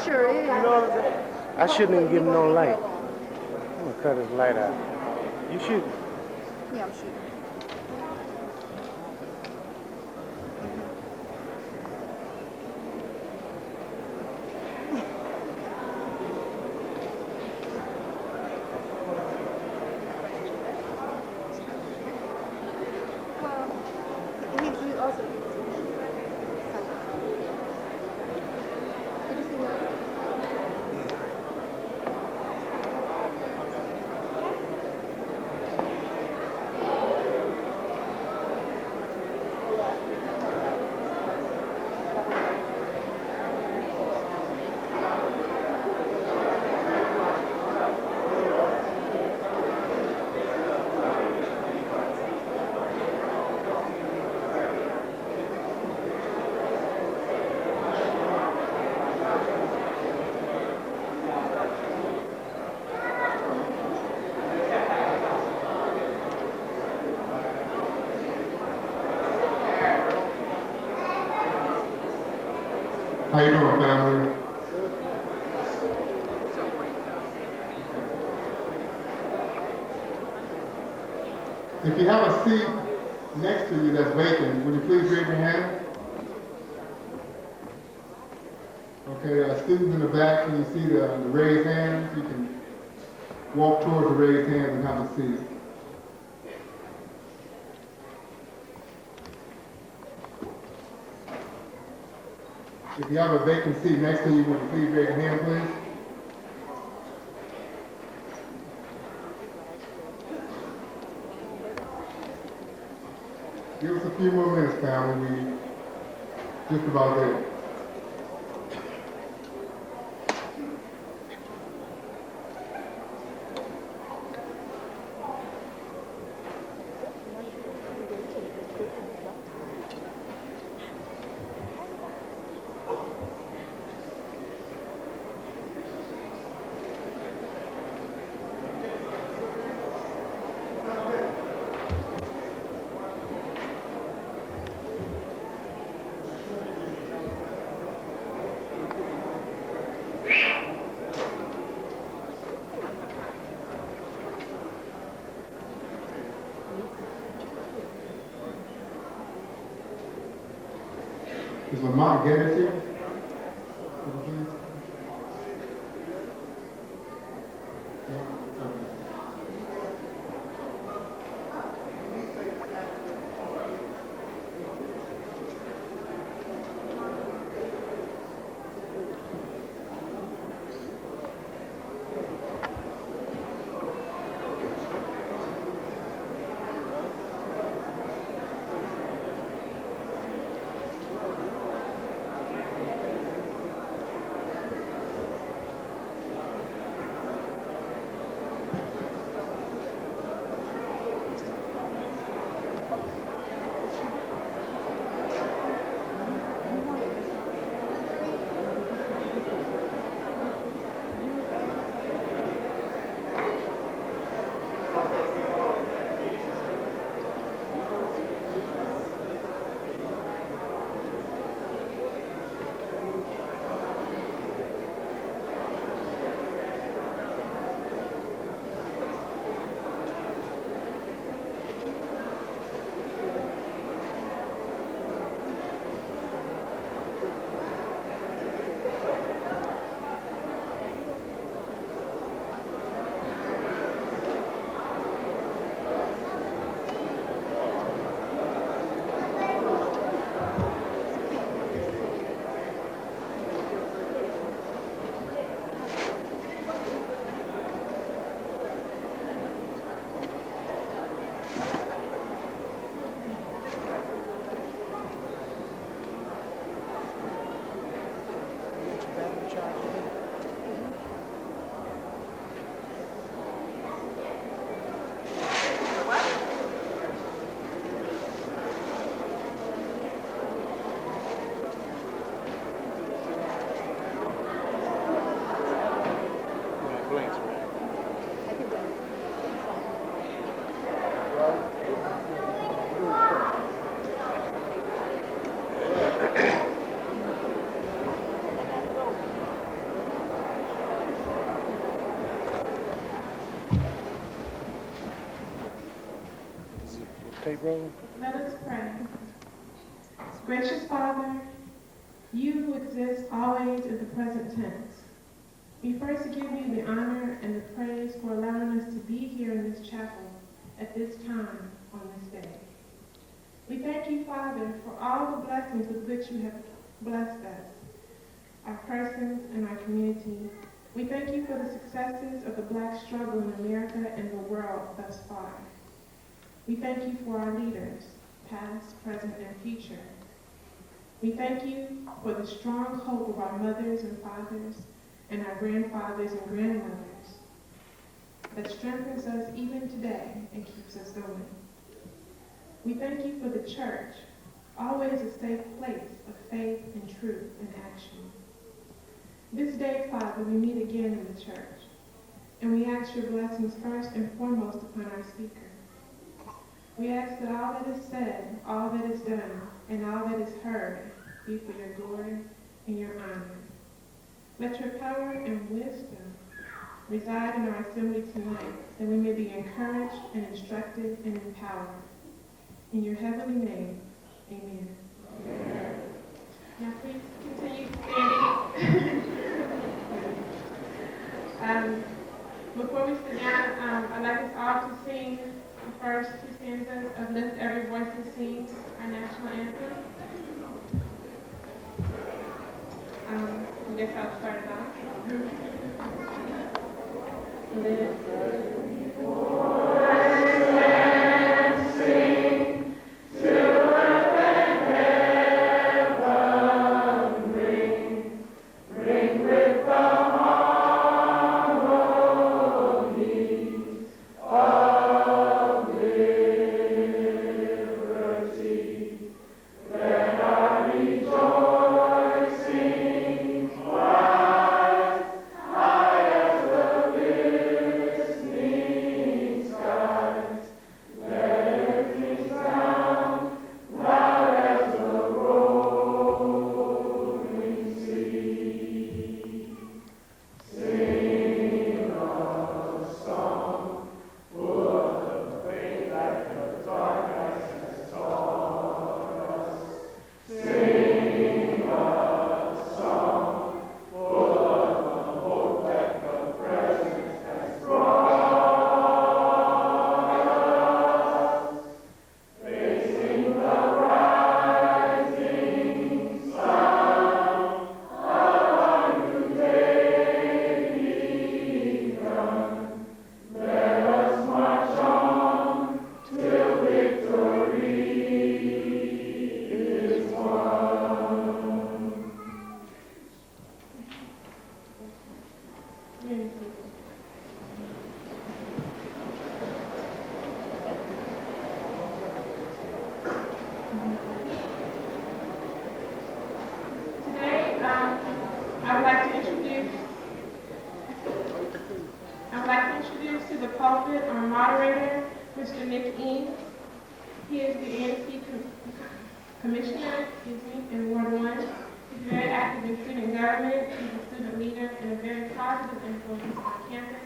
sure is. You know what I'm saying? I shouldn't even give him no light. I'm gonna cut his light out. You should. Yeah, I'm shooting. How you doing, family? If you have a seat next to you that's vacant, would you please raise your hand? Okay, students in the back, can you see the raised hands? You can walk towards the raised hands and have a seat. If you have a vacant seat next to you, would you please raise your hand, please? Give us a few more minutes, family. We just about there. Is Lamont Geddes here? tape rolling? Let us pray. Gracious Father, you who exist always in the present tense, we first give you the honor and the praise for allowing us to be here in this chapel at this time on this day. We thank you, Father, for all the blessings with which you have blessed us, our persons and our community. We thank you for the successes of the Black struggle in America and the world thus far. We thank you for our leaders, past, present, and future. We thank you for the strong hope of our mothers and fathers and our grandfathers and grandmothers that strengthens us even today and keeps us going. We thank you for the church, always a safe place of faith and truth and action. This day, Father, we meet again in the church, and we ask your blessings first and foremost upon our speaker. We ask that all that is said, all that is done, and all that is heard be for your glory and your honor. Let your power and wisdom reside in our assembly tonight, that we may be encouraged and instructed and empowered. In your heavenly name, amen. Amen. Now please continue standing. Before we sit down, I'd like us all to sing the first two stanzas of Lift Every Voice and Sing, our national anthem. I guess I'll start it off. Lift every voice and sing till Commissioner, in Ward 1. He's very active in student government. He's a student leader and a very positive influence on campus.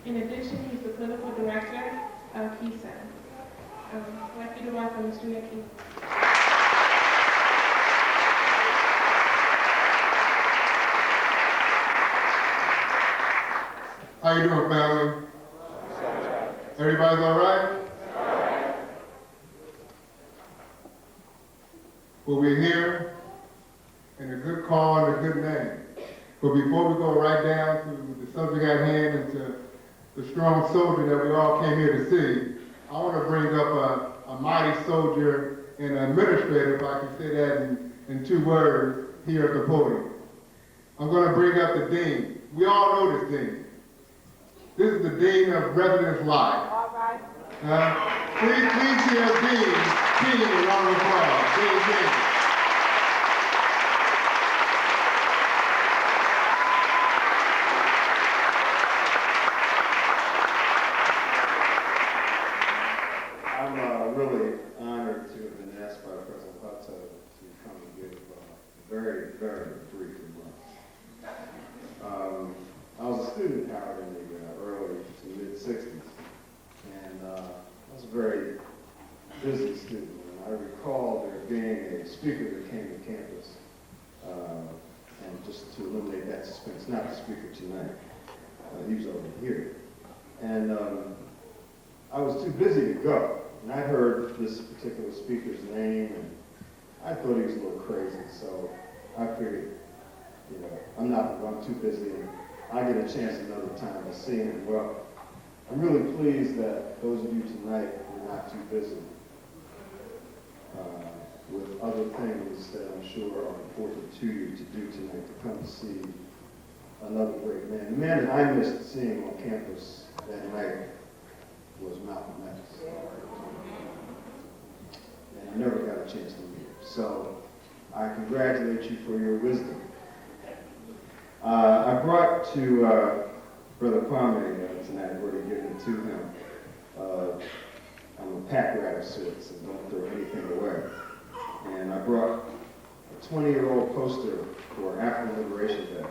In addition, he's the political director of HUSA. I'd like you to welcome Mr. Nicky. How you doing, family? Everybody's all right? Well, we're here in a good call and a good name. But before we go right down to the subject at hand and to the strong soldier that we all came here to see, I want to bring up a mighty soldier and an administrator, if I can say that in 2 words, here at the podium. I'm going to bring up the dean. We all know this dean. This is the dean of residence life. All right. Please hear Dean King a round of applause. Dean King. I'm really honored to have been asked by President Hutto to come and give a very, very brief remarks. I was a student at Howard in the early to mid-'60s, and I was a very busy a speaker that came to campus. And just to eliminate that suspense, not the speaker tonight. He was over here. And I was too busy to go. And I heard this particular speaker's name, and I thought he was a little crazy. So I figured, I'm too busy, and I get a chance another time to see him. Well, I'm really pleased that those of you tonight were not too busy with other things that I'm sure are important to you to do tonight, to come to see another great man. The man that I missed seeing on campus that night was Malcolm X. And I never got a chance to meet him. So I congratulate you for your wisdom. I brought to Brother Kwame tonight. I've already given it to him. I'm a pack rat of sorts and don't throw anything away. And I brought a 20-year-old poster for African Liberation Day.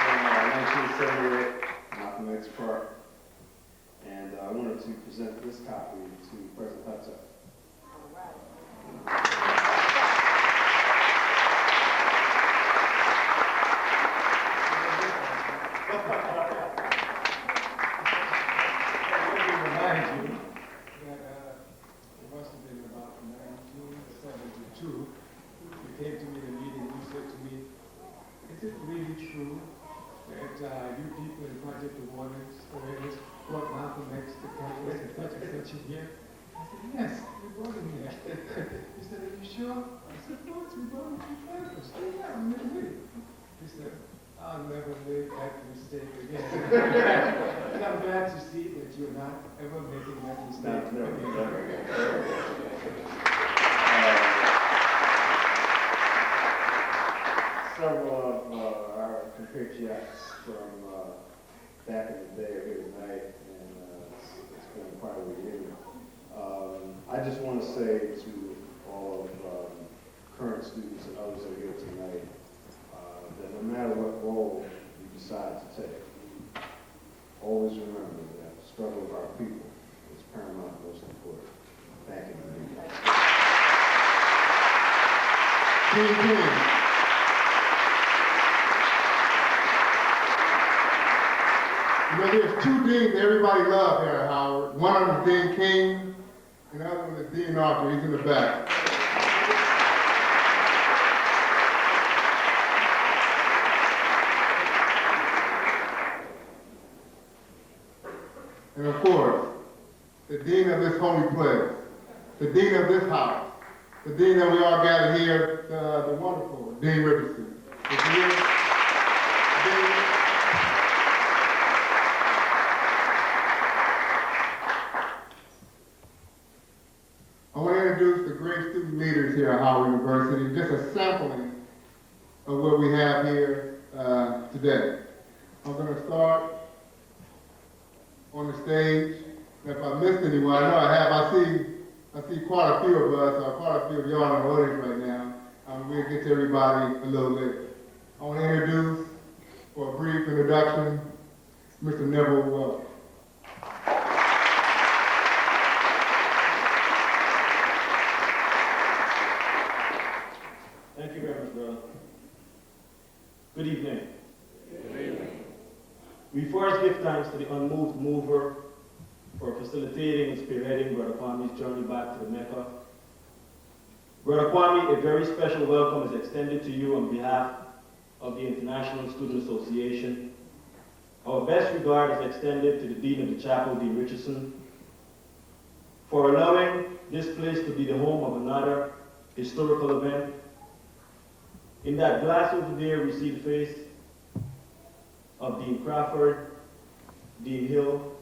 From 1978, Malcolm X Park. And I wanted to present this copy to President Hutto. Here? I said, yes, we brought him here. He said, are you sure? I said, of course, we brought him to campus. Yeah, I'm with you. He said, I'll never make that mistake again. And I'm glad to see that you're not ever making that mistake again. Several of our compatriots from back in the day are here tonight, and it's been quite a reunion. I just want to say to all of current students and others that are here tonight that no matter what role you decide to take, always remember that the struggle of our people is paramount, most important. Thank you. There's two deans everybody loves here at Howard. One of them is Dean King, and the other one is Dean Arthur. He's in the back. And of course, the dean of this holy place, the dean of this house, the dean that we all gathered here, the wonderful Dean Richardson. I want to introduce the great student leaders here at Howard University, just a sampling of what we have here today. I'm going to start on the stage. If I missed anyone, I know I have. I see quite a few of us, or quite a few of y'all in the audience right now. We'll get to everybody a little later. I want to introduce, for a brief introduction, Mr. Neville Welch. Thank you very much, brother. Good evening. Good evening. We first give thanks to the unmoved mover for facilitating and spearheading Brother Kwame's journey back to the MECCA. Brother Kwame, a very special welcome is extended to you on behalf of the International Student Association. Our best regard is extended to the Dean of the Chapel, Dean Richardson, for allowing this place to be the home of another historical event. In that glass over there, we see the face of Dean Crawford, Dean Hill,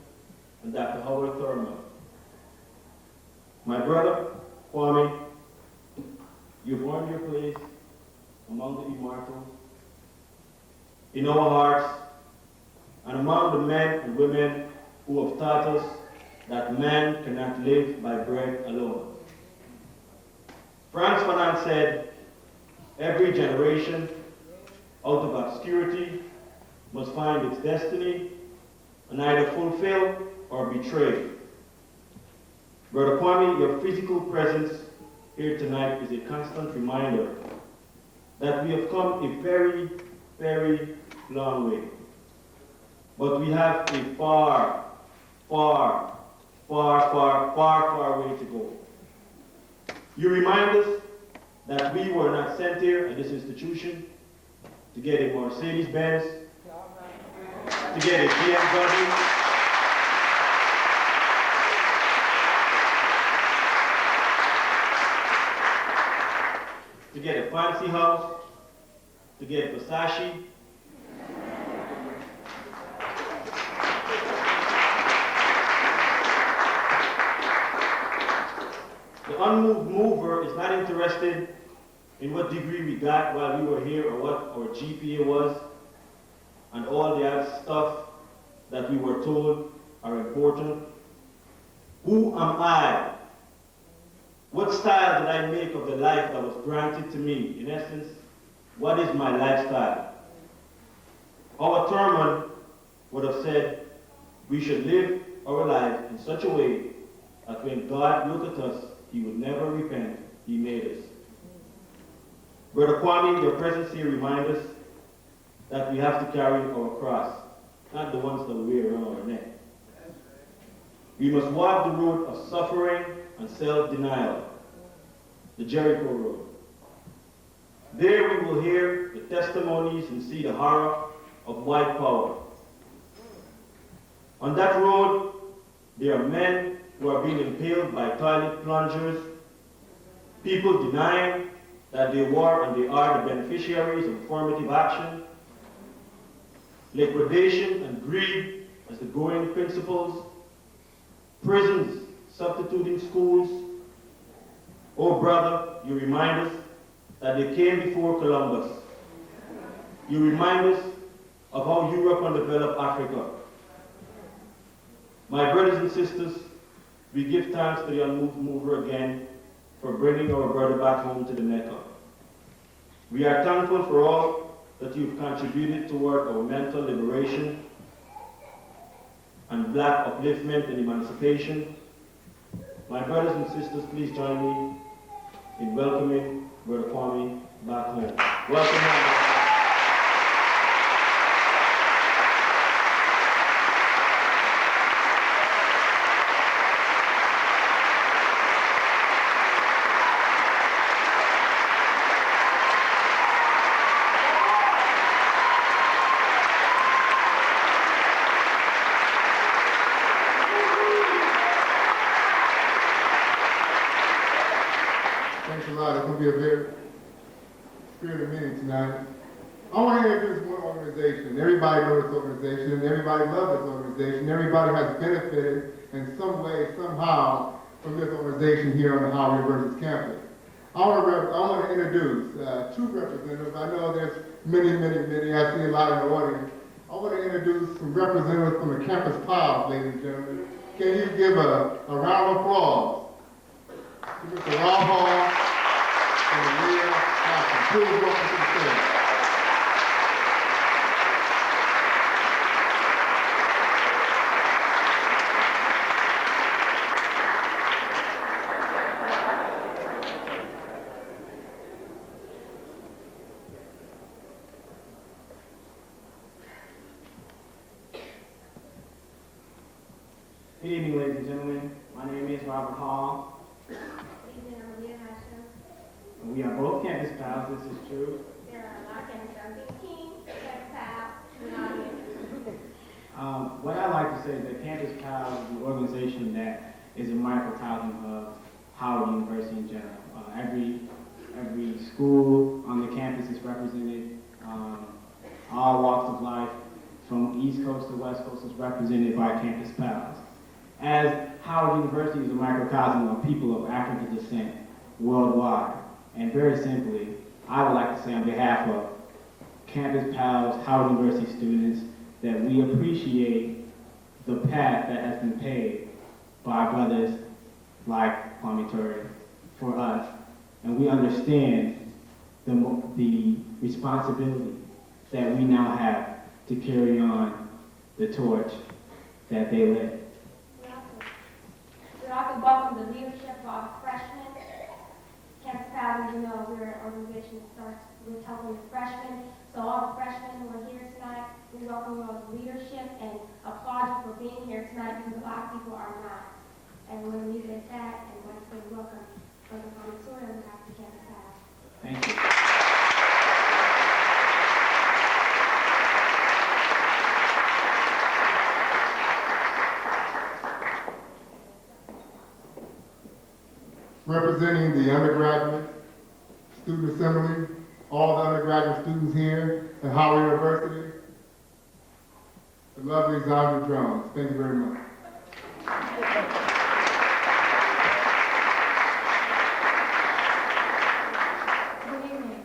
and Dr. Howard Thurman. My brother, Kwame, you've earned your place among the immortals, in our hearts, and among the men and women who have taught us that man cannot live by bread alone. Frantz Fanon said, every generation out of obscurity must find its destiny and either fulfill or betray. Brother Kwame, your physical presence here tonight is a constant reminder that we have come a very, very long way. But we have a far, far, far, far, far, far way to go. You remind us that we were not sent here at this institution to get a Mercedes-Benz, to get a BMW, to get a fancy house, to get Versace. The unmoved mover is not interested in what degree we got while we were here or what our GPA was and all the other stuff that we were told are important. Who am I? What style did I make of the life that was granted to me? In essence, what is my lifestyle? Our Thurman would have said we should live our life in such a way that when God looked at us, he would never repent he made us. Brother Kwame, your presence here reminds us that we have to carry our cross, not the ones that we wear around our neck. We must walk the road of suffering and self-denial, the Jericho road. There we will hear the testimonies and see the horror of white power. On that road, there are men who are being impaled by toilet plungers, people denying that they were and they are the beneficiaries of affirmative action, liquidation and greed as the going principles, prisons substituting schools. Oh brother, you remind us that they came before Columbus. You remind us of how Europe undeveloped Africa. My brothers and sisters, we give thanks to the unmoved mover again for bringing our brother back home to the MECCA. We are thankful for all that you've contributed toward our mental liberation and black upliftment and emancipation. My brothers and sisters, please join me in welcoming Brother Kwame back home. Welcome home. Thanks a lot. It's going to be a very spirited meeting tonight. I want to introduce one organization. Everybody knows this organization. Everybody loves this organization. Everybody has benefited in some way, somehow, from this organization here on the Harvey versus campus. I want to introduce two representatives. I know there's many. I see a lot in the audience. I want to introduce some representatives from the campus pals, ladies and gentlemen. Can you give a round of applause? Mr. Hall and Leah Johnson. Please welcome to the stage. Good evening, ladies and gentlemen. My name is Robert Hall. We are both campus pals, this is true. What I like to say is that Campus Pals is an organization that is a microcosm of Howard University in general. Every school on the campus is represented. All walks of life, from East Coast to West Coast, is represented by Campus Pals. As Howard University is a microcosm of people of African descent worldwide. And very simply, I would like to say on behalf of Campus Pals, Howard University students, that we appreciate the path that has been paved by brothers like Kwame Ture for us. And we understand the responsibility that we now have to carry on the torch that they live. We also welcome the leadership of all the freshmen. Campus Pals, you know, we're an organization that starts with helping the freshmen. So all the freshmen who are here tonight, we welcome you all to leadership and applaud you for being here tonight because a lot of people are not. And we're going to leave it at that and want to say welcome Brother Kwame Ture on behalf of the Campus Pals. Thank you. Representing the undergraduate student assembly, all the undergraduate students here at Howard University, the lovely Zandra Jones. Thank you very much. Good evening.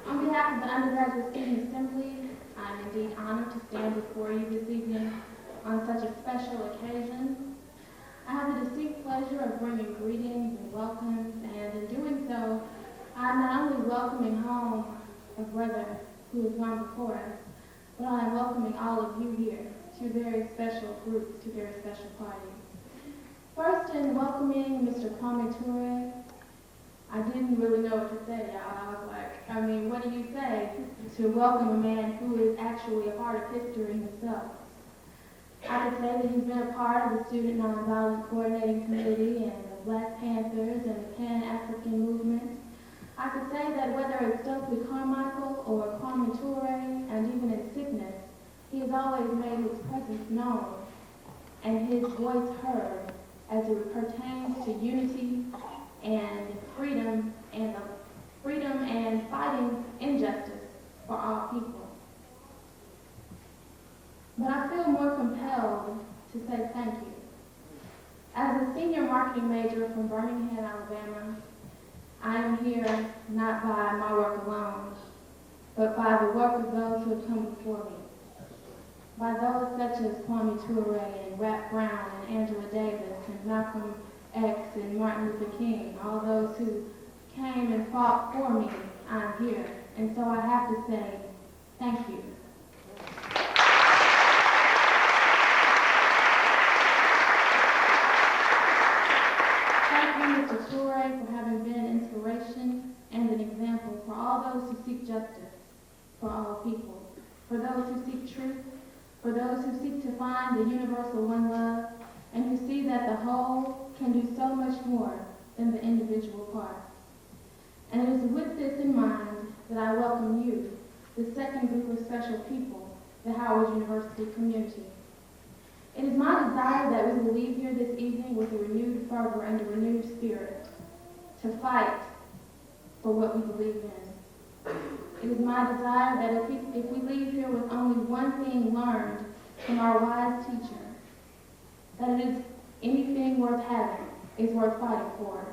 On behalf of the Undergraduate Student Assembly, I'm indeed honored to stand before you this evening on such a special occasion. I have the distinct pleasure of bringing greetings and welcomes, and in doing so, I'm not only welcoming home a brother who has gone before us, but I am welcoming all of you here to a very special group, to a very special party. First, in welcoming Mr. Kwame Ture, I didn't really know what to say, y'all. I was like, I mean, what do you say to welcome a man who is actually a part of history himself? I could say that he's been a part of the Student Nonviolent Coordinating Committee and the Black Panthers and the Pan-African Movement. I could say that whether it's Stokley Carmichel or Kwame Ture, and even in sickness, he has always made his presence known and his voice heard as it pertains to unity and freedom and fighting injustice for all people. But I feel more compelled to say thank you. As a senior marketing major from Birmingham, Alabama, I am here not by my work alone, but by the work of those who have come before me. By those such as Kwame Ture and Rap Brown and Angela Davis and Malcolm X and Martin Luther King, all those who came and fought for me, I'm here. And so I have to say thank you. Thank you, Mr. Ture, for having been an inspiration and an example for all those who seek justice for all people, for those who seek truth, for those who seek to find the universal one love, and who see that the whole can do so much more than the individual parts. And it is with this in mind that I welcome you, the second group of special people, the Howard University community. It is my desire that we will leave here this evening with a renewed fervor and a renewed spirit to fight for what we believe in. It is my desire that if we leave here with only one thing learned from our wise teacher, that it is anything worth having is worth fighting for.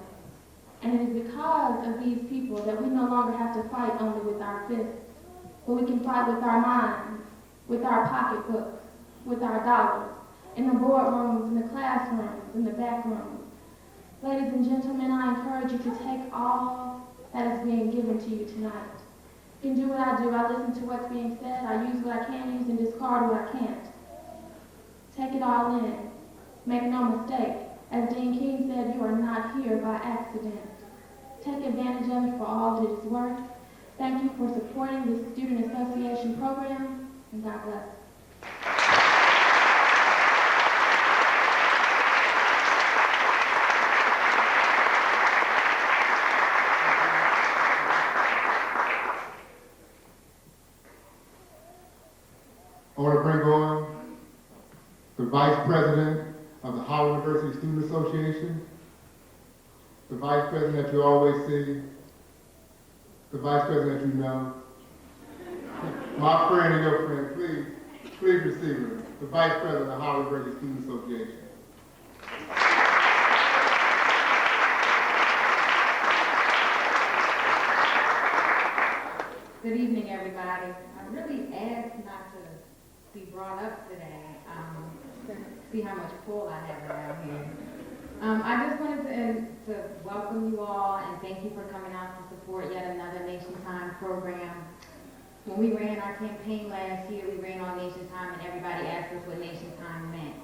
And it is because of these people that we no longer have to fight only with our fists, but we can fight with our minds, with our pocketbooks, with our dollars, in the boardrooms, in the classrooms, in the back rooms. Ladies and gentlemen, I encourage you to take all that is being given to you tonight. You can do what I do. I listen to what's being said. I use what I can use and discard what I can't. Take it all in. Make no mistake. As Dean King said, you are not here by accident. Take advantage of it for all that it is worth. Thank you for supporting this Student Association program, and God bless. I want to bring on the Vice President of the Howard University Student Association, the Vice President that you always see, the Vice President that you know, my friend and your friend, please receive her, the Vice President of the Howard University Student Association. Good evening, everybody. I really asked not to be brought up today. See how much pull I have around here. I just wanted to welcome you all and thank you for coming out to support yet another Nation Time program. When we ran our campaign last year, we ran on Nation Time, and everybody asked us what Nation Time meant.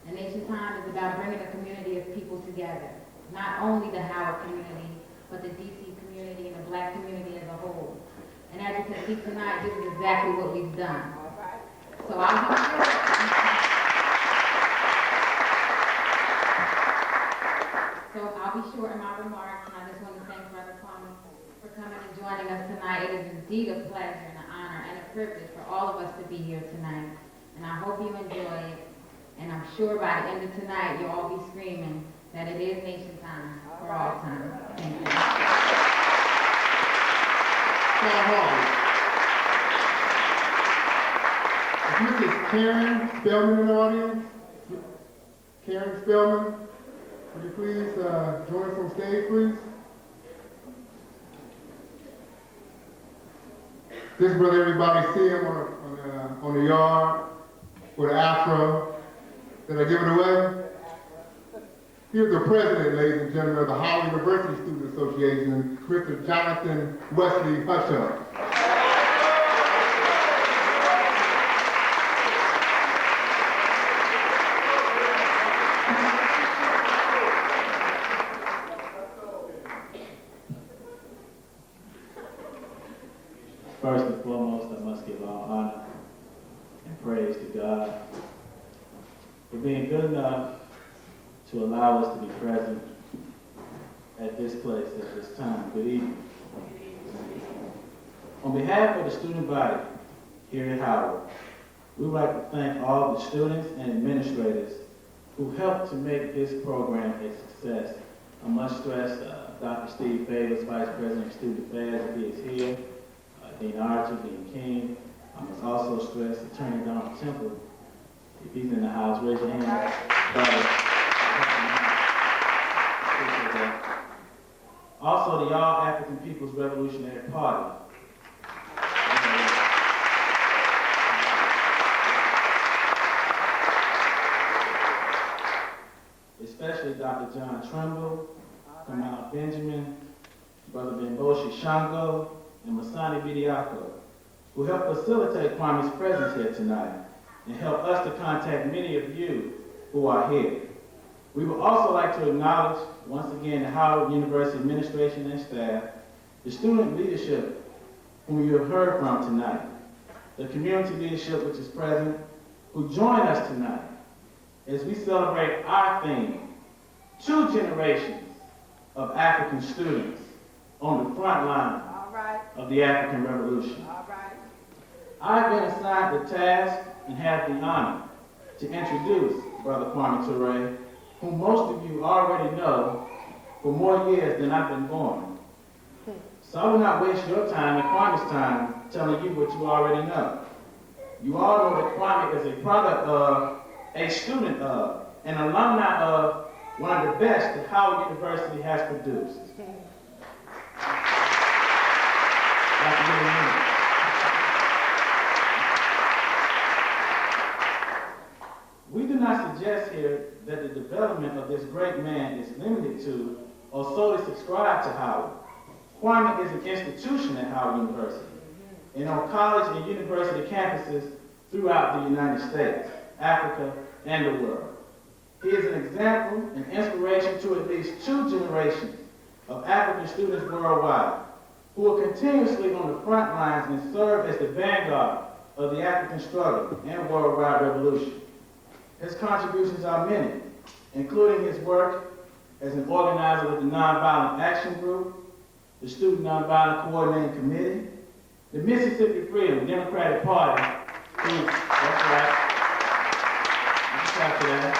And Nation Time is about bringing a community of people together. Not only the Howard community, but the DC community and the Black community as a whole. And as you can see tonight, this is exactly what we've done. So I'll be sure. So I'll be short in my remarks, and I just want to thank Brother Kwame for coming and joining us tonight. It is indeed a pleasure and an honor and a privilege for all of us to be here tonight. And I hope you enjoy it. And I'm sure by the end of tonight, you'll all be screaming that it is Nation Time for all time. Thank you. Is Mrs. Karen Spellman in the audience? Karen Spellman, would you please join us on stage, please? This brother, everybody see him on the yard with an afro. Did I give it away? Here's the president, ladies and gentlemen, of the Howard University Student Association, Mr. Jonathan Wesley Hutto. First and foremost, I must give all honor and praise to God for being good enough to allow us to be present at this place at this time. Good evening. On behalf of the student body here at Howard, we would like to thank all the students and administrators who helped to make this program a success. I must stress Dr. Steve Favors, Vice President of Student Affairs, if he is here, Dean Archer, Dean King. I must also stress Attorney Donald Temple, if he's in the house, raise your hand. Also, the All African People's Revolutionary Party. Especially Dr. John Trumbull, Kamau Benjamin, Brother Bimboshi Shango, and Masani Bidiako, who helped facilitate Kwame's presence here tonight and help us to contact many of you who are here. We would also like to acknowledge, once again, the Howard University administration and staff, the student leadership whom you have heard from tonight, the community leadership which is present, who join us tonight as we celebrate our theme, 2 generations of African students on the front line of the African Revolution. I've been assigned the task and have the honor to introduce Brother Kwame Ture, whom most of you already know for more years than I've been born. So I will not waste your time and Kwame's time telling you what you already know. You all know that Kwame is a product of, a student of, an alumni of one of the best that Howard University has produced. We do not suggest here that the development of this great man is limited to or solely subscribed to Howard. Kwame is an institution at Howard University and on college and university campuses throughout the United States, Africa, and the world. He is an example and inspiration to at least 2 generations of African students worldwide who are continuously on the front lines and serve as the vanguard of the African struggle and worldwide revolution. His contributions are many, including his work as an organizer with the Nonviolent Action Group, the Student Nonviolent Coordinating Committee, the Mississippi Freedom Democratic Party, that's right, after that.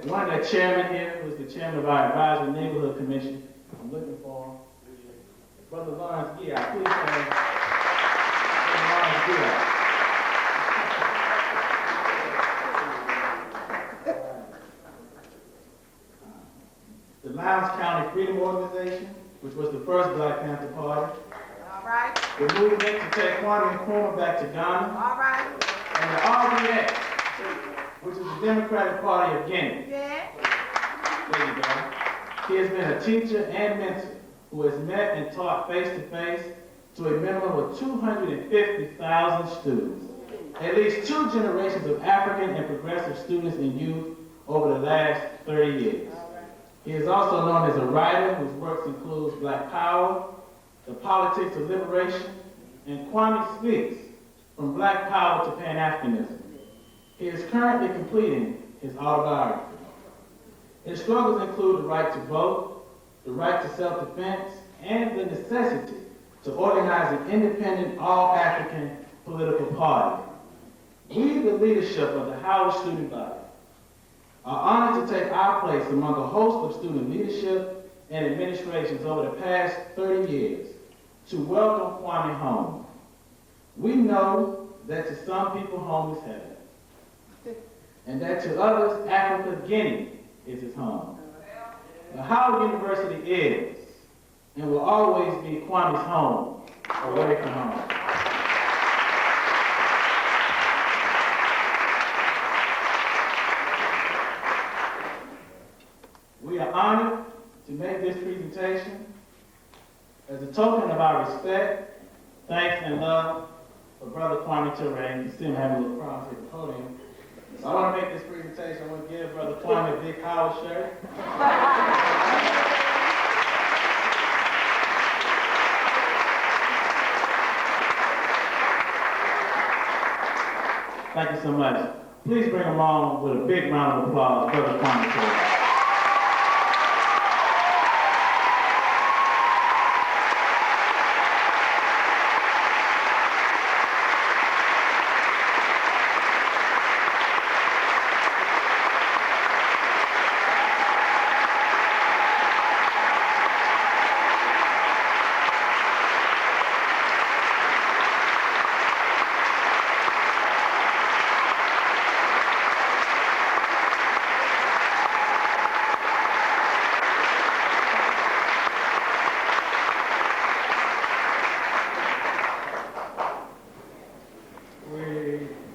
One of the chairmen here was the chairman of our Advisory Neighborhood Commission. I'm looking for him. Brother Lawrence Gill, please say, Brother Lawrence Gill. The Lowndes County Freedom Organization, which was the first Black Panther Party. All right. The movement to take Kwame Nkrumah back to Ghana. All right. And the RBA, which is the Democratic Party of Guinea. Yeah. There you go. He has been a teacher and mentor who has met and taught face-to-face to a minimum of 250,000 students, at least 2 generations of African and progressive students and youth over the last 30 years. He is also known as a writer whose works include Black Power, The Politics of Liberation, and Kwame Speaks, From Black Power to Pan-Africanism. He is currently completing his autobiography. His struggles include the right to vote, the right to self-defense, and the necessity to organize an independent all-African political party. We, the leadership of the Howard student body, are honored to take our place among a host of student leadership and administrations over the past 30 years to welcome Kwame home. We know that to some people home is heaven, and that to others Africa Guinea is his home. But Howard University is and will always be Kwame's home, away from home. We are honored to make this presentation as a token of our respect, thanks, and love for Brother Kwame Ture, and you see him having a little crowd here at the podium. So I want to make this presentation, I want to give Brother Kwame a big Howard shirt. Thank you so much. Please bring along with a big round of applause, Brother Kwame Ture.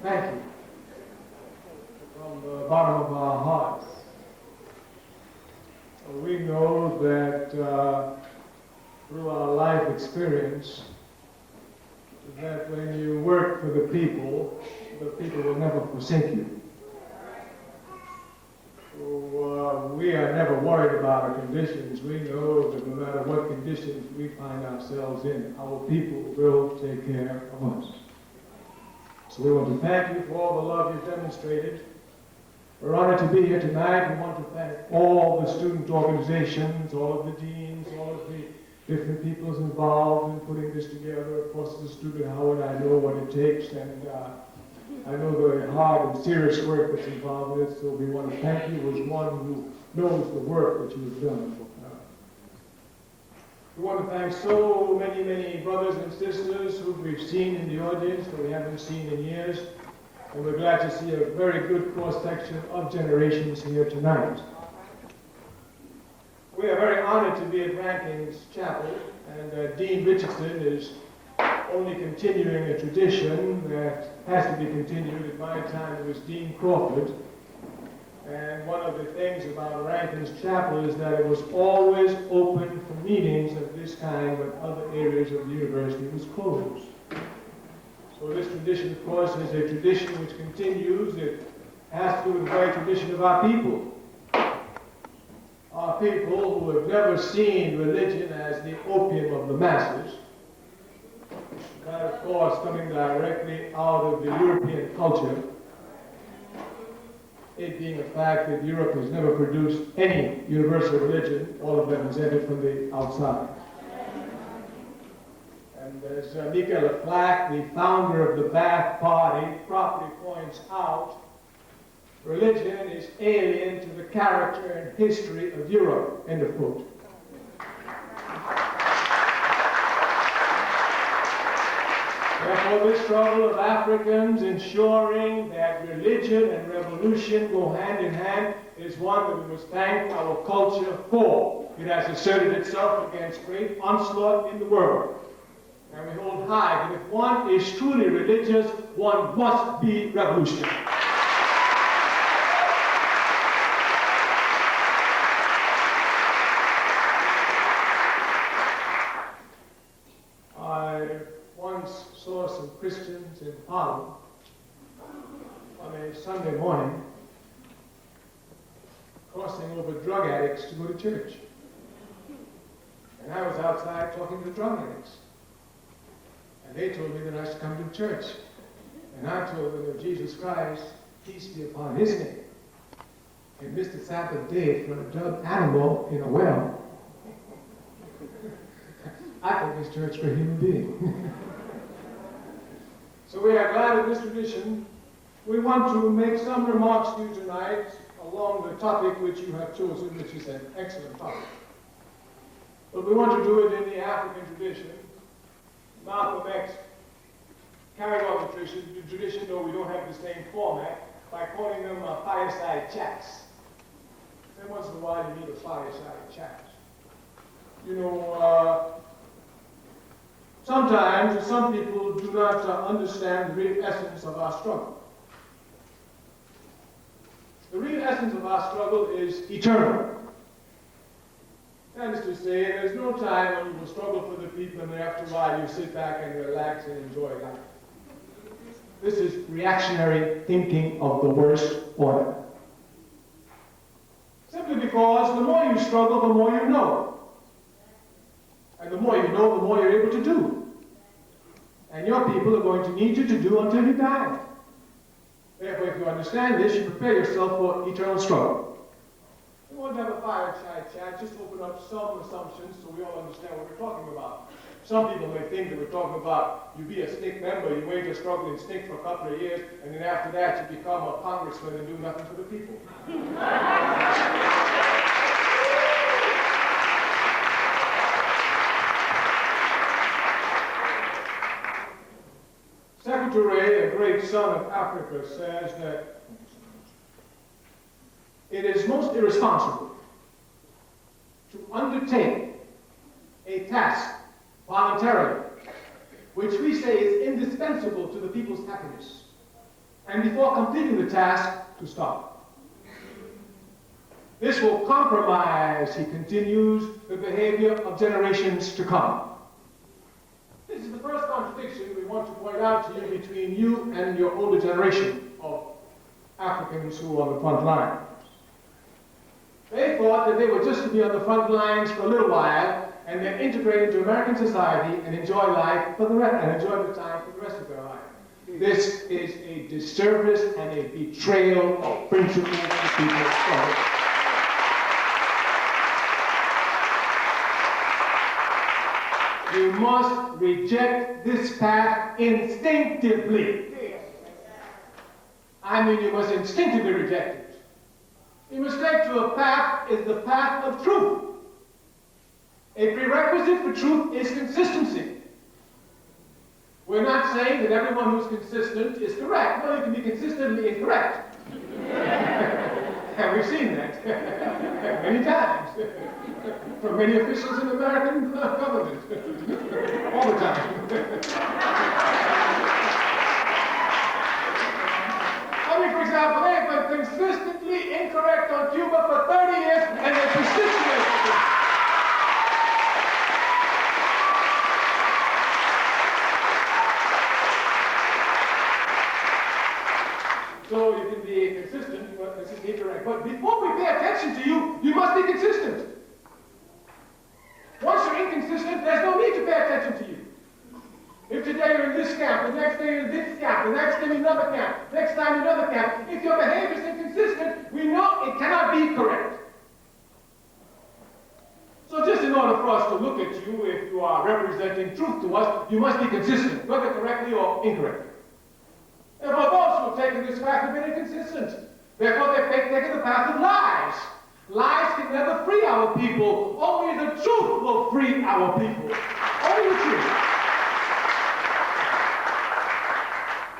Thank you from the bottom of our hearts. We know that through our life experience, that when you work for the people will never forsake you. So we are never worried about our conditions. We know that no matter what conditions we find ourselves in, our people will take care of us. So we want to thank you for all the love you've demonstrated. We're honored to be here tonight. We want to thank all the student organizations, all of the deans, all of the different peoples involved in putting this together. Of course, as a student at Howard, I know what it takes, and I know the hard and serious work that's involved in it. So we want to thank you as one who knows the work that you have done. We want to thank so many, many brothers and sisters who we've seen in the audience that we haven't seen in years. And we're glad to see a very good cross-section of generations here tonight. We are very honored to be at Rankins Chapel, and Dean Richardson is only continuing a tradition that has to be continued. At my time, it was Dean Crawford. And one of the things about Rankins Chapel is that it was always open for meetings of this kind when other areas of the university was closed. So this tradition, of course, is a tradition which continues. It has to do with the very tradition of our people. Our people who have never seen religion as the opium of the masses. That, of course, coming directly out of the European culture. It being a fact that Europe has never produced any universal religion, all of them has entered from the outside. And as MECCA Laflack, the founder of the Ba'ath Party, properly points out, religion is alien to the character and history of Europe, end of quote. Therefore, this struggle of Africans ensuring that religion and revolution go hand in hand is one that we must thank our culture for. It has asserted itself against great onslaught in the world. And we hold high that if one is truly religious, one must be revolutionary. I Harvey on a Sunday morning, crossing over drug addicts to go to church. And I was outside talking to drug addicts. And they told me that I should come to church. And I told them that Jesus Christ, peace be upon his name, had missed the Sabbath day for a dumb animal in a well. I think this church for a human being. So we are glad of this tradition. We want to make some remarks to you tonight along the topic which you have chosen, which is an excellent topic. But we want to do it in the African tradition. Malcolm X carried on the tradition, though we don't have the same format, by calling them fireside chats. Every once in a while you need a fireside chat. You know, sometimes some people do not understand the real essence of our struggle. The real essence of our struggle is eternal. That is to say, there's no time when you will struggle for the people and then after a while you sit back and relax and enjoy life. This is reactionary thinking of the worst order. Simply because the more you struggle, the more you know. And the more you know, the more you're able to do. And your people are going to need you to do until you die. Therefore, if you understand this, you prepare yourself for eternal struggle. We want to have a fireside chat, just open up some assumptions so we all understand what we're talking about. Some people may think that we're talking about you be a SNCC member, you wage a struggle in SNCC for a couple of years, and then after that you become a congressman and do nothing for the people. Kwame Ture, a great son of Africa, says that it is most irresponsible to undertake a task voluntarily, which we say is indispensable to the people's happiness, and before completing the task, to stop. This will compromise, he continues, the behavior of generations to come. This is the first contradiction we want to point out to you between you and your older generation of Africans who are on the front line. They thought that they were just to be on the front lines for a little while and then integrate into American society and enjoy life for the rest, and enjoy the time for the rest of their life. This is a disservice and a betrayal of principle to the people of color. You must reject this path instinctively. I mean, you must instinctively reject it. The mistake to a path is the path of truth. A prerequisite for truth is consistency. We're not saying that everyone who's consistent is correct. No, you can be consistently incorrect. And we've seen that many times from many officials in the American government. All the time. I mean, for example, they've been consistently incorrect on Cuba for 30 years, and they're persistent. So you can be consistent, but this is incorrect. But before we pay attention to you, you must be consistent. Once you're inconsistent, there's no need to pay attention to you. If today you're in this camp, the next day you're in this camp, the next day in another camp, next time another camp, if your behavior is inconsistent, we know it cannot be correct. So just in order for us to look at you, if you are representing truth to us, you must be consistent, whether correctly or incorrectly. Therefore, those who have taken this path have been inconsistent. Therefore, they've taken the path of lies. Lies can never free our people. Only the truth will free our people. Only the truth.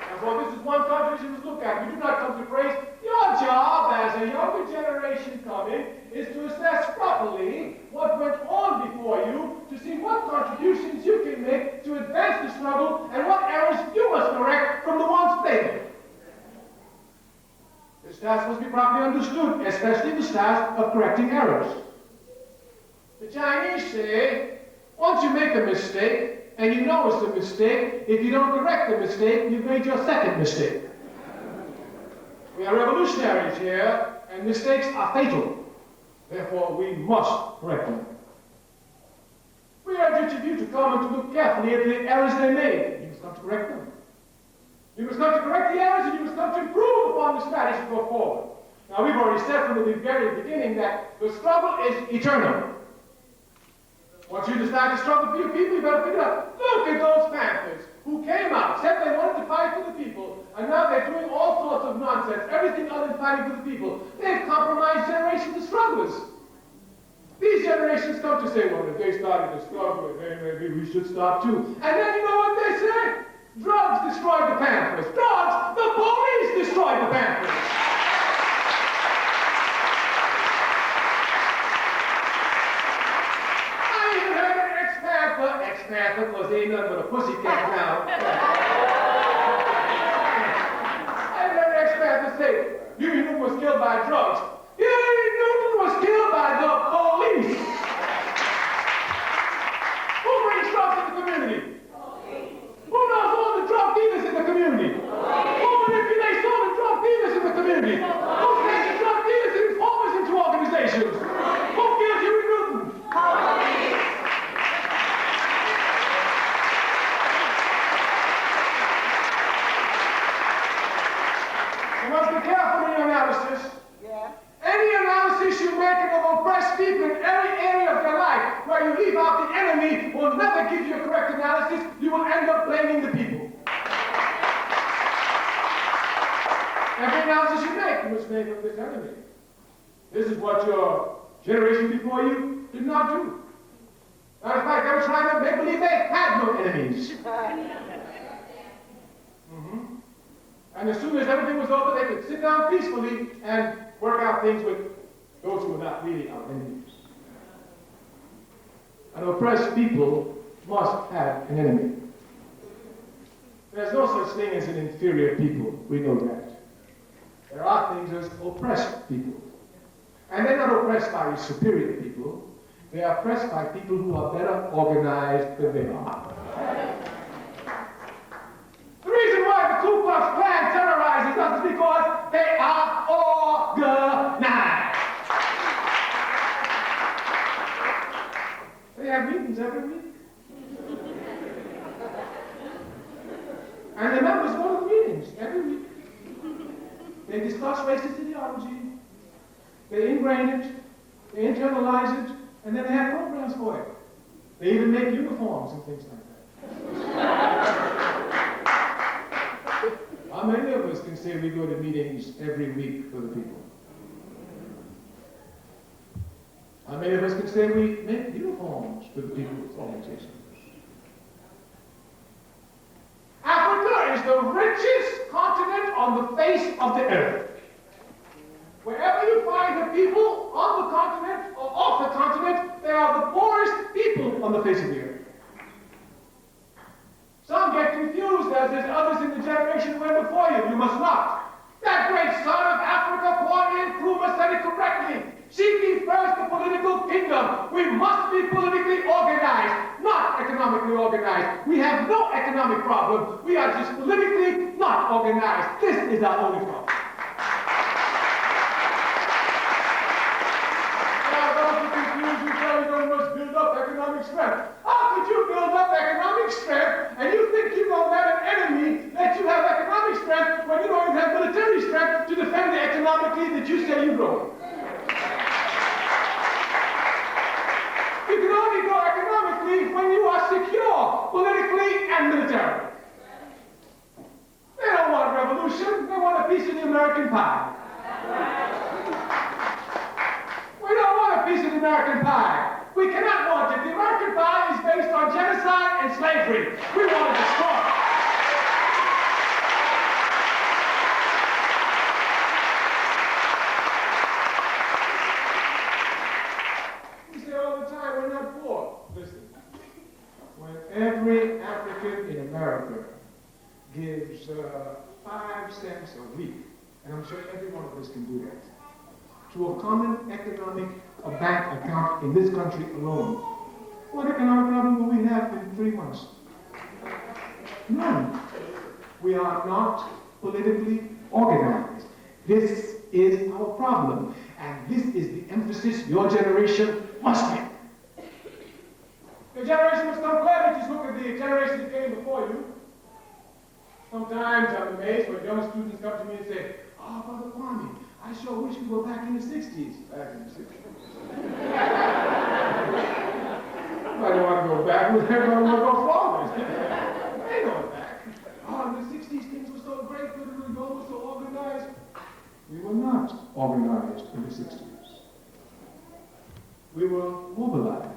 Therefore, this is one contradiction to look at. We do not come to praise. Your job as a younger generation coming is to assess properly what went on before you, to see what contributions you can make to advance the struggle, and what errors you must correct from the ones they made. This task must be properly understood, especially the task of correcting errors. The Chinese say, once you make a mistake, And you know it's a mistake. If you don't correct the mistake, you've made your second mistake. We are revolutionaries here, and mistakes are fatal. Therefore, we must correct them. We urge each of you to come and to look carefully at the errors they made. You must come to correct them. You must come to correct the errors, and you must come to improve upon the strategy to go forward. Now, we've already said from the very beginning that the struggle is eternal. Once you decide to struggle for your people, you better figure out, look at those Panthers who came out, said they wanted to fight for the people, and now they're doing all sorts of nonsense, everything other than fighting for the people. They've compromised generations of strugglers. These generations come to say, well, if they started to struggle, then maybe we should stop too. And then you know what they say? Drugs destroyed the Panthers. Drugs, the police destroyed the Panthers. Ex-Panther, because they ain't nothing but a pussycat now. I heard ex-Panther say, Huey Newton was killed by drugs. Huey Newton was killed by the police. Who brings drugs in the community? Who knows all the drug dealers in the community? Who manipulates all the drug dealers in the community? Who sends the drug dealers and informers into organizations? Who kills Huey Newton? You must be careful in your analysis. Yeah. Any analysis you make of oppressed people in every area of your life where you leave out the enemy will never give you a correct analysis. You will end up blaming the people. Every analysis you make, you must make of this enemy. This is what your generation before you did not do. Matter of fact, they were trying to make believe they had no enemies. And as soon as everything was over, they could sit down peacefully and work out things with those who were not really our enemies. An oppressed people must have an enemy. There's no such thing as an inferior people. We know that. There are things as oppressed people. And they're not oppressed by superior people. They are oppressed by people who are better organized than they are. The reason why the Ku Klux Klan terrorizes us is because they are organized. They have meetings every week. And the members go to the meetings every week. They discuss racist ideology. They ingrain it. They internalize it. And then they have programs for it. They even make uniforms and things like that. How many of us can say we go to meetings every week for the people? How many of us can say we make uniforms for the people's organizations? Africa is the richest continent on the face of the earth. Wherever you find the people on the continent or off the continent, they are the poorest people on the face of the earth. Some get confused as did others in the generation who went before you. You must not. That great son of Africa, Kwame Ture, said it correctly. Seek ye first the political kingdom. We must be politically organized, not economically organized. We have no economic problem. We are just politically not organized. This is our only problem. Now, those who confuse you, tell you must build up economic strength. How could you build up economic strength and you think you're going to let an enemy let you have economic strength when you don't even have military strength to defend the economically that you say you're growing? You can only grow economically when you are secure, politically and militarily. They don't want revolution, they want a piece of the American pie. We don't want a piece of the American pie. We cannot want it. The American pie is based on genocide and slavery. We want to destroy it. We say all the time, we're not poor. Listen, when every African in America gives 5 cents a week, and I'm sure every one of us can do that, to a common economic bank account in this country alone, what economic problem will we have in 3 months? None. We are not politically organized. This is our problem, and this is the emphasis your generation must make. The generation must come clear. Just look at the generation that came before you. Sometimes I'm amazed when young students come to me and say, "Oh, Brother Kwame, I sure wish we were back in the 60s. Back in the 60s. I don't want to go backwards, I don't want to go forward. They go back. Oh, in the 60s things were so great, politically goals were so organized. We were not organized in the 60s. We were mobilized.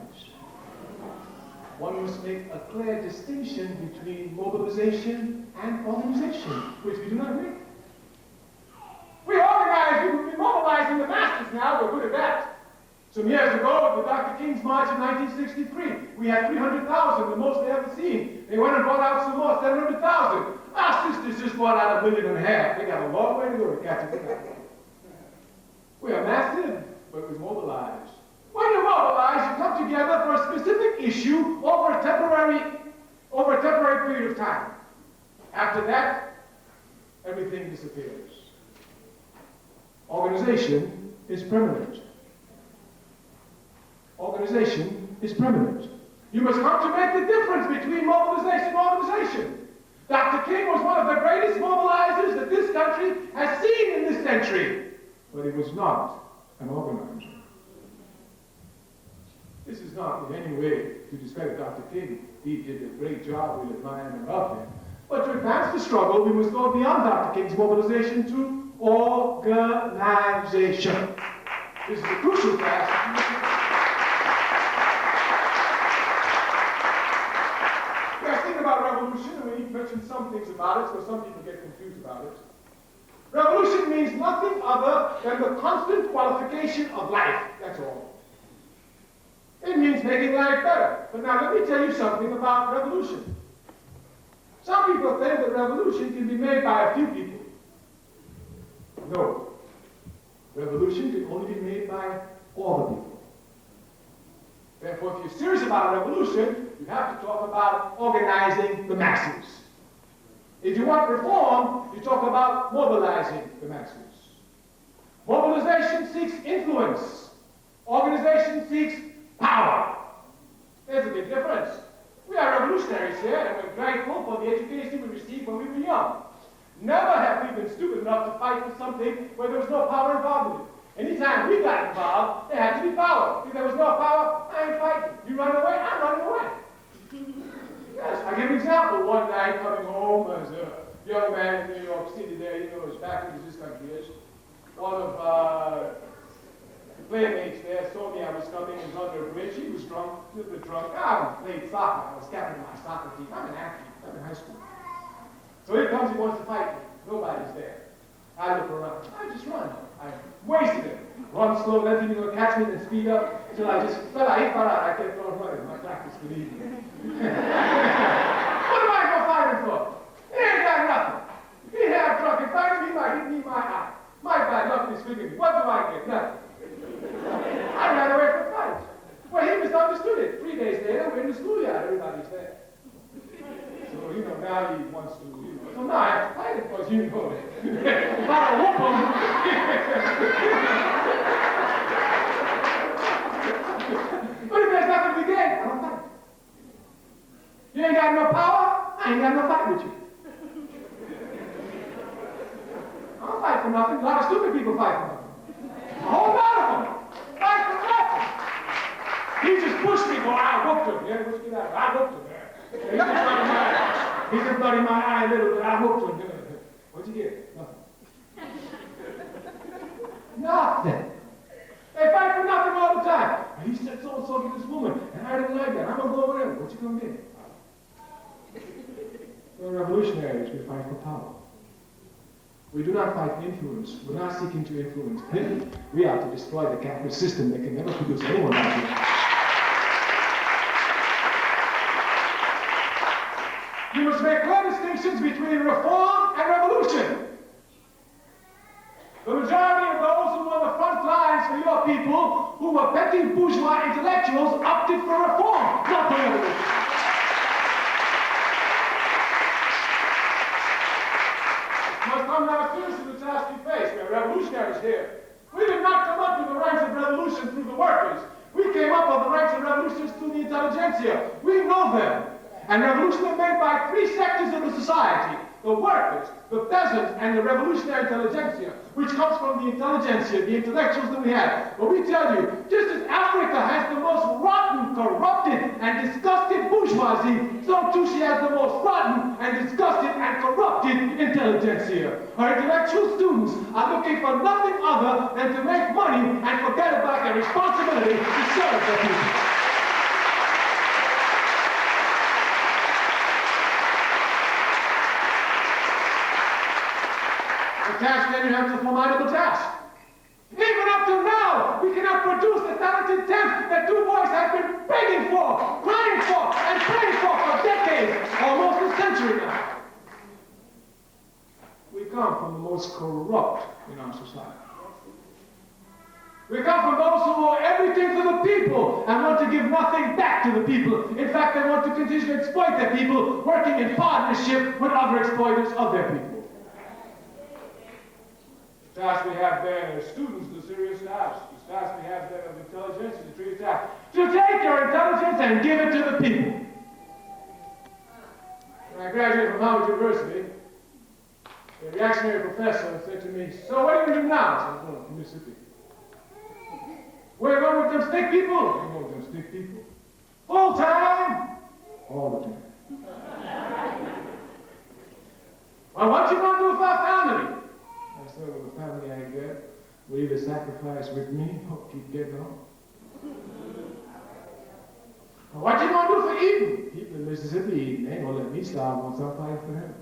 One must make a clear distinction between mobilization and organization, which we do not make. We organize, we mobilize in the masses now, we're good at that. Some years ago, at the Dr. King's March in 1963, we had 300,000, the most they ever seen. They went and brought out some more, 700,000. Our sisters just brought out 1.5 million. They got a long way to go to catch up. We are massive, but we mobilize. When you mobilize, you come together for a specific issue over a temporary period of time. After that, everything disappears. Organization is permanent. Organization is permanent. You must come to make the difference between mobilization and organization. Dr. King was one of the greatest mobilizers that this country has seen in this century, but he was not an organizer. This is not in any way to discredit Dr. King. He did a great job. We admire and love him. But to advance the struggle, we must go beyond Dr. King's mobilization to organization. This is a crucial task. We are thinking about revolution, and we need to mention some things about it, so some people get confused about it. Revolution means nothing other than the constant qualification of life. That's all. It means making life better. But now let me tell you something about revolution. Some people think that revolution can be made by a few people. No. Revolution can only be made by all the people. Therefore, if you're serious about revolution, you have to talk about organizing the masses. If you want reform, you talk about mobilizing the masses. Mobilization seeks influence. Organization seeks power. There's a big difference. We are revolutionaries here, and we're grateful for the education we received when we were young. Never have we been stupid enough to fight for something where there was no power involved in it. Anytime we got involved, there had to be power. If there was no power, I ain't fighting. You run away, I'm running away. Yes, I give an example. One night coming home as a young man in New York City there, you know, as backward as this country is, one of the playmates there saw me. I was coming and was under a bridge. He was drunk, a little bit drunk. I played soccer. I was captain of my soccer team. I'm an athlete. I'm in high school. So here comes, he wants to fight me. Nobody's there. I look around. I just run. I wasted it. Run slow, let him catch me, then speed up. Until I just fell out. I kept on running. My practice for the evening. What am I going to fight him for? He ain't got nothing. He half drunk and fighting me, he might hit me in my eye. My bad luck disfigured me. What do I get? Nothing. I ran away from the fight. Well, he misunderstood it. 3 days later, we're in the schoolyard. Everybody's there. So, you know, now he wants to, you know. So now I have to fight him because, you know, if I don't whoop him. But if there's nothing to gain, I don't fight. You ain't got no power, I ain't got no fight with you. I don't fight for nothing. A lot of stupid people fight for nothing. A whole lot of them fight for nothing. He just pushed me, boy, I whooped him. Yeah, what's get out? I whooped him. He just bloody my eye a little bit. I whooped him. What'd you get? Nothing. Nothing. They fight for nothing all the time. He said so-and-so to this woman, and I didn't like that. I'm going to go over there. What you going to get? We're revolutionaries. We fight for power. We do not fight for influence. We're not seeking to influence anything. We are to destroy the capitalist system that can never produce anyone like you. You must make clear distinctions between reform and revolution. The majority of those who were on the front lines for your people, who were petty bourgeois intellectuals, opted for reform, not for revolution. to the intelligentsia. We know them. And revolutions are made by three sectors of the society: the workers, the peasants, and the revolutionary intelligentsia, which comes from the intelligentsia, the intellectuals that we have. But we tell you, just as Africa has the most rotten, corrupted, and disgusted bourgeoisie, so too she has the most rotten and disgusted and corrupted intelligentsia. Our intellectual students are looking for nothing other than to make money and forget about their responsibility to serve the people. Task then you have a formidable task. Even up to now, we cannot produce the talented tenth that Du Bois has been begging for, crying for, and praying for decades, almost a century now. We come from the most corrupt in our society. We come from those who owe everything to the people and want to give nothing back to the people. In fact, they want to continue to exploit their people, working in partnership with other exploiters of their people. The task we have there as students, the serious task. The task we have there of intelligence is the serious task. To take your intelligence and give it to the people. When I graduated from Harvard University, the reactionary professor said to me, "So what do you do now?" I said, "I'm going to Mississippi." "Where are you going with them stick people?" "I'm going with them stick people." "Full time?" "All the time." "Well, what you going to do with our family?" I said, "Well, the family I get will either sacrifice with me or keep getting on." "Well, what you going to do for eating?" "People in Mississippi eating. They ain't going to let me starve once I'm fighting for them."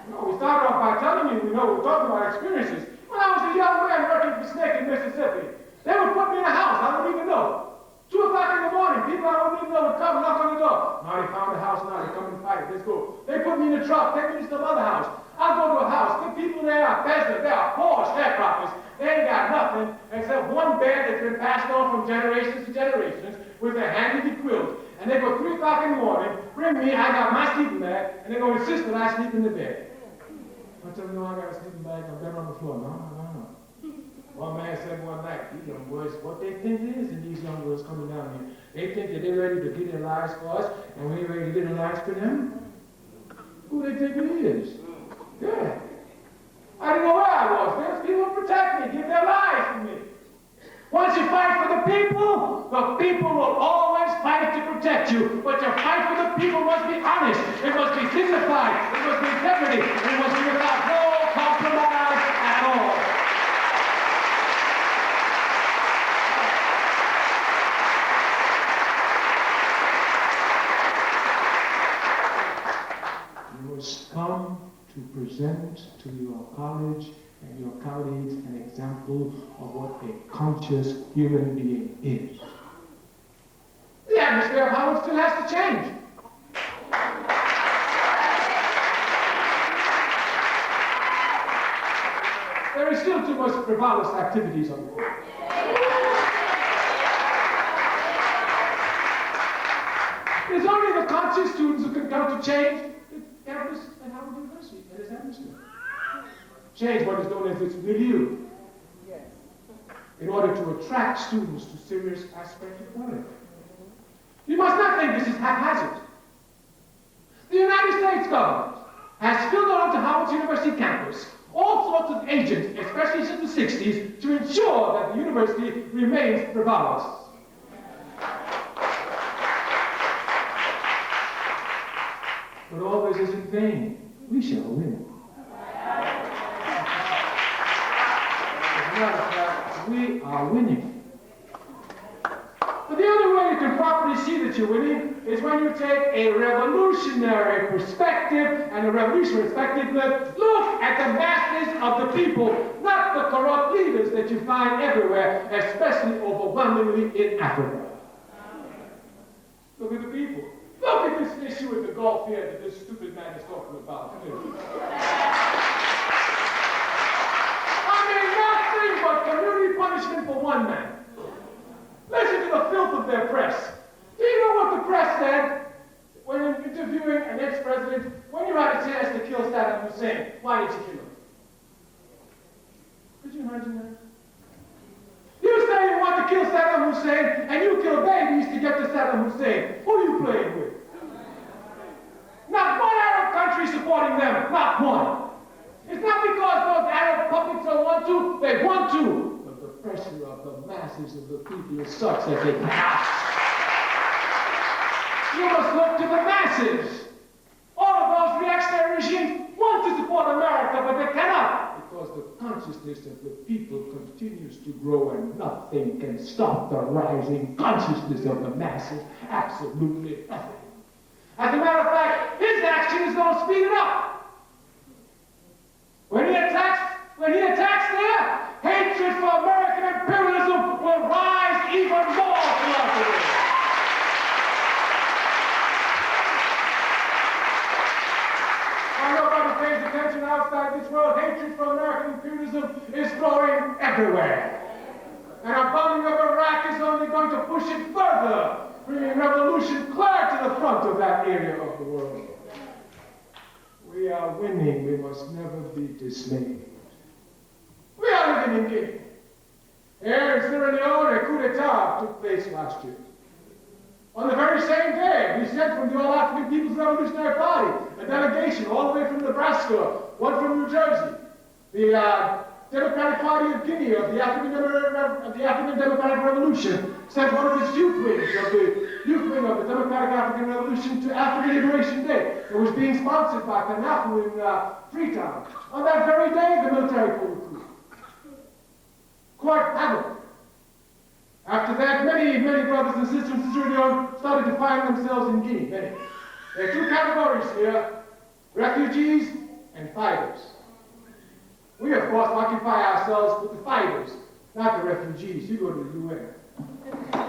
No, we started off by telling you, we're talking about experiences. When I was a young man working for Snake in Mississippi, they would put me in a house I wouldn't even know. 2 o'clock in the morning, people I wouldn't even know would come knock on the door. "Now they found the house, now they come and fight. Let's go." They put me in a truck, take me to some other house. I'll go to a house, the people there are peasants, they are poor sharecroppers. They ain't got nothing except one bed that's been passed on from generations to generations with their handy quilt. And they go 3 o'clock in the morning, bring me, I got my sleeping bag, and they're going to insist that I sleep in the bed. I tell them, "No, I got a sleeping bag, I'm better on the floor." No. One man said one night, "These young boys, what they think it is in these young girls coming down here, they think that they're ready to give their lives for us, and we ain't ready to give their lives for them. Who they think it is?" Yeah. I didn't know where I was. There's people who protect me, give their lives for me. Once you fight for the people will always fight to protect you. But your fight for the people must be honest. It must be dignified. It must be integrity. It must be without no compromise at all. You must come to present to your college and your colleagues an example of what a conscious human being is. The atmosphere of Howard still has to change. There is still too much frivolous activities on the court. It's only the conscious students who can come to change the campus at Howard University and its atmosphere. Change what is known as its milieu. In order to attract students to serious aspects of learning. You must not think this is haphazard. The United States government has filled onto Howard University campus all sorts of agents, especially since the 60s, to ensure that the university remains frivolous. But all this is in vain. We shall win. As a matter of fact, we are winning. But the only way you can properly see that you're winning is when you take a revolutionary perspective, and a revolutionary perspective look at the masses of the people, not the corrupt leaders that you find everywhere, especially overwhelmingly in Africa. Look at the people. Look at this issue with the Gulf here that this stupid man is talking about. Nothing but community punishment for one man. Listen to the filth of their press. Do you know what the press said when interviewing an ex-president? When you had a chance to kill Saddam Hussein, why did you kill him? Could you imagine that? You say you want to kill Saddam Hussein, and you kill babies to get Saddam Hussein. Who are you playing with? Not one Arab country supporting them, not one. It's not because those Arab puppets don't want to, they want to. But the pressure of the masses of the people is such that they cannot. You must look to the masses. All of those reactionary regimes want to support America, but they cannot. Because the consciousness of the people continues to grow and nothing can stop the rising consciousness of the masses. Absolutely nothing. As a matter of fact, his action is going to speed it up. When he attacks there, hatred for American imperialism will rise even more throughout the world. While nobody pays attention outside this world, hatred for American imperialism is growing everywhere. And our bombing of Iraq is only going to push it further, bringing revolution clear to the front of that area of the world. We are winning. We must never be dismayed. We are living in Guinea. Here in Sierra Leone, a coup d'etat took place last year. On the very same day, we sent from the All-African People's Revolutionary Party a delegation all the way from Nebraska, one from New Jersey, the Democratic Party of Guinea, of the African Democratic Revolution, sent one of its youth wings of the Democratic African Revolution to African Liberation Day. It was being sponsored by Conakry in Freetown. On that very day, the military pulled the coup. Quite havoc. After that, many brothers and sisters in Sierra Leone started to find themselves in Guinea. Many. There are two categories here: refugees and fighters. We, of course, occupy ourselves with the fighters, not the refugees. You go to the UN.